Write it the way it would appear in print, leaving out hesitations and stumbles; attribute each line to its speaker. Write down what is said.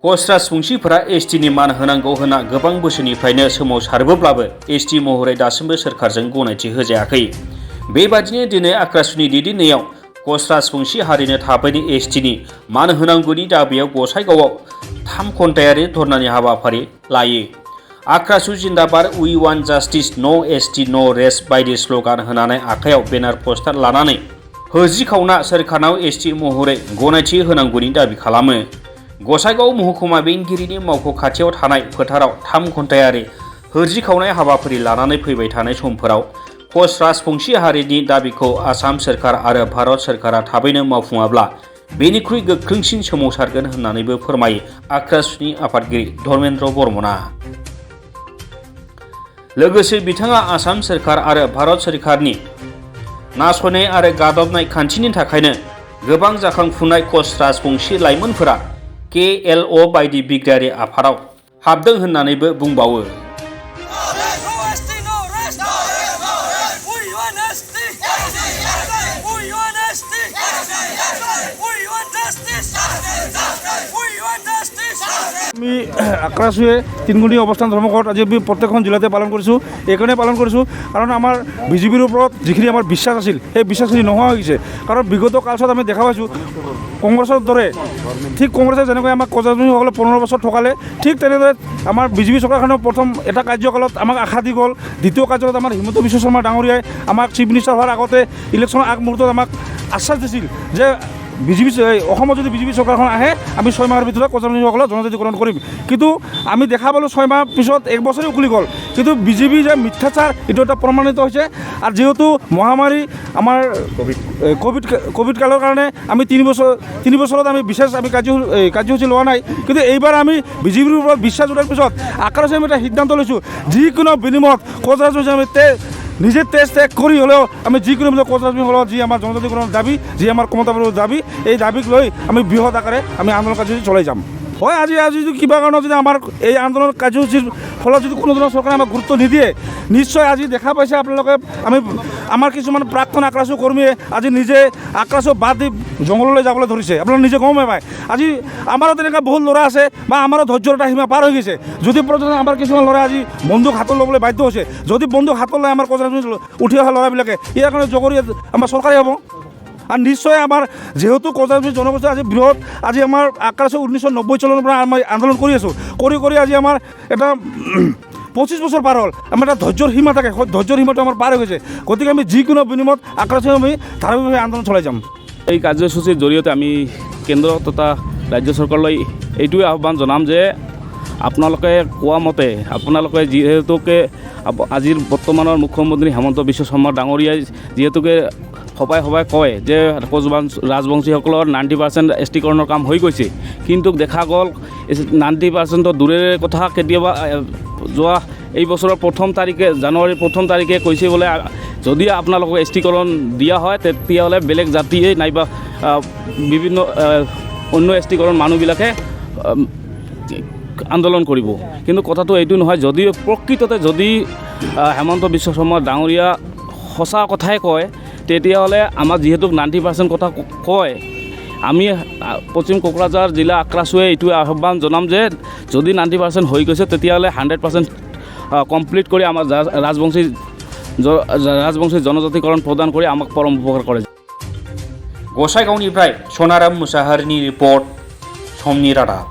Speaker 1: कच राजबंशीफोरा एसटिनि मान होनांगौ होनना गोबां बोसोरनिफ्रायनो सोमावसारबोब्लाबो एसटि महरै दासिमबो सोरखारजों गनायथि होजायाखै। बेबादिनो दिनै आक्रासुनि दैदेननायाव कच राजबंशी हारिनो थाबैनो एसटिनि मान होनांगौनि दाबियाव गसाइगावआव 3 घन्टायारि धर्नानि हाबाफारि लायो। आक्रासु जिन्दाबाद, उइ वान जास्टिस, न' एसटि न' रेस्ट बायदि स्लगान होनानै आखायाव बेनार पस्टार लानानै होज्रिखावना सोरखारनाव एसटि महरै गनायथि होनांगौनि दाबि खालामो। गसाइगाव महकुमा बेंगिरिनि मावख' खाथियाव थानाय फोथाराव 3 घन्टायारि होज्रिखावनाय हाबाफारि लानानै फैबाय थानाय समफोराव कच राजबंशी हारिनि दाबिखौ आसाम सोरखार आरो भारत सोरखारा थाबैनो मावफुङाब्ला बेनिख्रुइ गोख्रोंसिन सोमावसारगोन होननानैबो फोरमायो आक्रासुनि आफादगिरि धर्मेन्द्र बर्मनआ। लोगोसे बिथाङा आसाम सोरखार आरो भारत सोरखारनि नासयनाय आरो गादबनाय खान्थिनि थाखायनो गोबां जाखांफुनाय कच राजबंशी लाइमोनफोरा KLO बायदि बिग्रायारि आफादाव हाबदों होननानैबो बुंबावो।
Speaker 2: আমি আক্ৰাসুৱে তিনিগুণী অৱস্থান ধৰ্মঘট আজি আমি প্ৰত্যেকখন জিলাতে পালন কৰিছোঁ। এইকাৰণে পালন কৰিছোঁ কাৰণ আমাৰ বিজেপিৰ ওপৰত যিখিনি আমাৰ বিশ্বাস আছিল সেই বিশ্বাসখিনি নোহোৱা হৈ গৈছে। কাৰণ বিগত কালচোৱাত আমি দেখা পাইছোঁ কংগ্ৰেছৰ দৰে, ঠিক কংগ্ৰেছে যেনেকৈ আমাক কচ ৰাজবংশীসকলে 15 বছৰ ঠকালে, ঠিক তেনেদৰে আমাৰ বিজেপি চৰকাৰখনেও প্ৰথম এটা কাৰ্যকালত আমাক আশা দি গ'ল। দ্বিতীয় কাৰ্যকালত আমাৰ হিমন্ত বিশ্ব শৰ্মা ডাঙৰীয়াই আমাক চিফ মিনিষ্টাৰ হোৱাৰ আগতে ইলেকশ্যনৰ আগমুহূৰ্তত আমাক আশ্বাস দিছিল যে বিজেপি অসমত যদি বিজেপি চৰকাৰখন আহে আমি 6 মাহৰ ভিতৰত কচ ৰাজবংশীসকলক জনজাতিকৰণ কৰিম। কিন্তু আমি দেখা পালোঁ 6 মাহ পিছত 1 বছৰে উকলি গ'ল। কিন্তু বিজেপি যে মিথ্যাচাৰ এইটো এটা প্ৰমাণিত হৈছে। আৰু যিহেতু মহামাৰী আমাৰ কোভিড কালৰ কাৰণে আমি 3 বছৰত আমি বিশেষ আমি কাৰ্যসূচী লোৱা নাই। কিন্তু এইবাৰ আমি বিজেপিৰ ওপৰত বিশ্বাস উঠাৰ পিছত আক্ৰাসে আমি এটা সিদ্ধান্ত লৈছোঁ, যিকোনো বিনিময়ত কচ ৰাজবংশী আমি নিজে তেজ ত্যাগ কৰি হ'লেও আমি যিকোনো কচ ৰাজবংশীসকলৰ যি আমাৰ জনজাতিকৰণৰ দাবী, যি আমাৰ ক্ষমতাপৰৰ দাবী, এই দাবীক লৈ আমি বৃহৎ আকাৰে আমি আন্দোলন কাৰ্যসূচী চলাই যাম। হয়, আজি যদি কিবা কাৰণত যদি আমাৰ এই আন্দোলন কাৰ্যসূচীৰ ফলত যদি কোনো ধৰণৰ চৰকাৰে আমাক গুৰুত্ব নিদিয়ে, নিশ্চয় আজি দেখা পাইছে আপোনালোকে আমাৰ কিছুমান প্ৰাক্তন আক্ৰাসু কৰ্মীয়ে আজি নিজে আক্ৰাসু বাদ দি জংঘললৈ যাবলৈ ধৰিছে। আপোনালোকে নিজে গম পায়। আজি আমাৰো তেনেকুৱা বহুত ল'ৰা আছে বা আমাৰো ধৈৰ্যৰ এটা সীমা পাৰ হৈ গৈছে। যদি পৰ্যন্ত আমাৰ কিছুমান ল'ৰা আজি বন্দুক হাতত ল'বলৈ বাধ্য হৈছে, যদি বন্দুক হাতত লৈ আমাৰ কচ ৰাজবংশী উঠি অহা ল'ৰাবিলাকে ইয়াৰ কাৰণে জগৰী আমাৰ চৰকাৰে হ'ব। আৰু নিশ্চয় আমাৰ যিহেতু কচ ৰাজবংশী জনগোষ্ঠী আজি বৃহৎ, আজি আমাৰ আক্ৰাসু 1990 চনৰ পৰা আমি আন্দোলন কৰি আছোঁ। কৰি আজি আমাৰ এটা 25 বছৰ পাৰ হ'ল। আমাৰ এটা ধৈৰ্যৰ সীমা থাকে, ধৈৰ্যৰ সীমাটো আমাৰ পাৰ হৈ গৈছে। গতিকে আমি যিকোনো বিনিময়ত আক্ৰাসু আমি ধাৰাবাহিকভাৱে আন্দোলন চলাই যাম।
Speaker 3: এই কাৰ্যসূচীৰ জৰিয়তে আমি কেন্দ্ৰ তথা ৰাজ্য চৰকাৰলৈ এইটোৱে আহ্বান জনাম যে আপোনালোকে কোৱা মতে আপোনালোকে যিহেতুকে আজিৰ বৰ্তমানৰ মুখ্যমন্ত্ৰী হিমন্ত বিশ্ব শৰ্মা ডাঙৰীয়াই যিহেতুকে সবাই কয় যে কচ ৰাজবংশীসকলৰ 90% এছটিকৰণৰ কাম হৈ গৈছে, কিন্তু দেখা গ'ল 90% দূৰেৰে কথা কেতিয়াবা যোৱা এই বছৰৰ জানুৱাৰীৰ 1 তাৰিখে কৈছে বোলে যদি আপোনালোকক এছটিকৰণ দিয়া হয় তেতিয়াহ'লে বেলেগ জাতিয়ে নাইবা বিভিন্ন অন্য এছটিকৰণ মানুহবিলাকে আন্দোলন কৰিব। কিন্তু কথাটো এইটো নহয়, যদি প্ৰকৃততে যদি হিমন্ত বিশ্ব শৰ্মা ডাঙৰীয়া সঁচা কথাই কয় তেতিয়াহ'লে আমাৰ যিহেতু 90% কথা কয়, আমি পশ্চিম কোকৰাঝাৰ জিলা আক্ৰাসুৱে এইটোৱে আহ্বান জনাম যে যদি 90% হৈ গৈছে তেতিয়াহ'লে 100% কমপ্লিট কৰি আমাৰ ৰাজবংশী জনজাতিকৰণ প্ৰদান কৰি আমাক পৰম উপকাৰ কৰে।
Speaker 1: गसाइगावनिफ्राय सनाराम मुसाहारिनि रिपर्ट, समनि रादाब।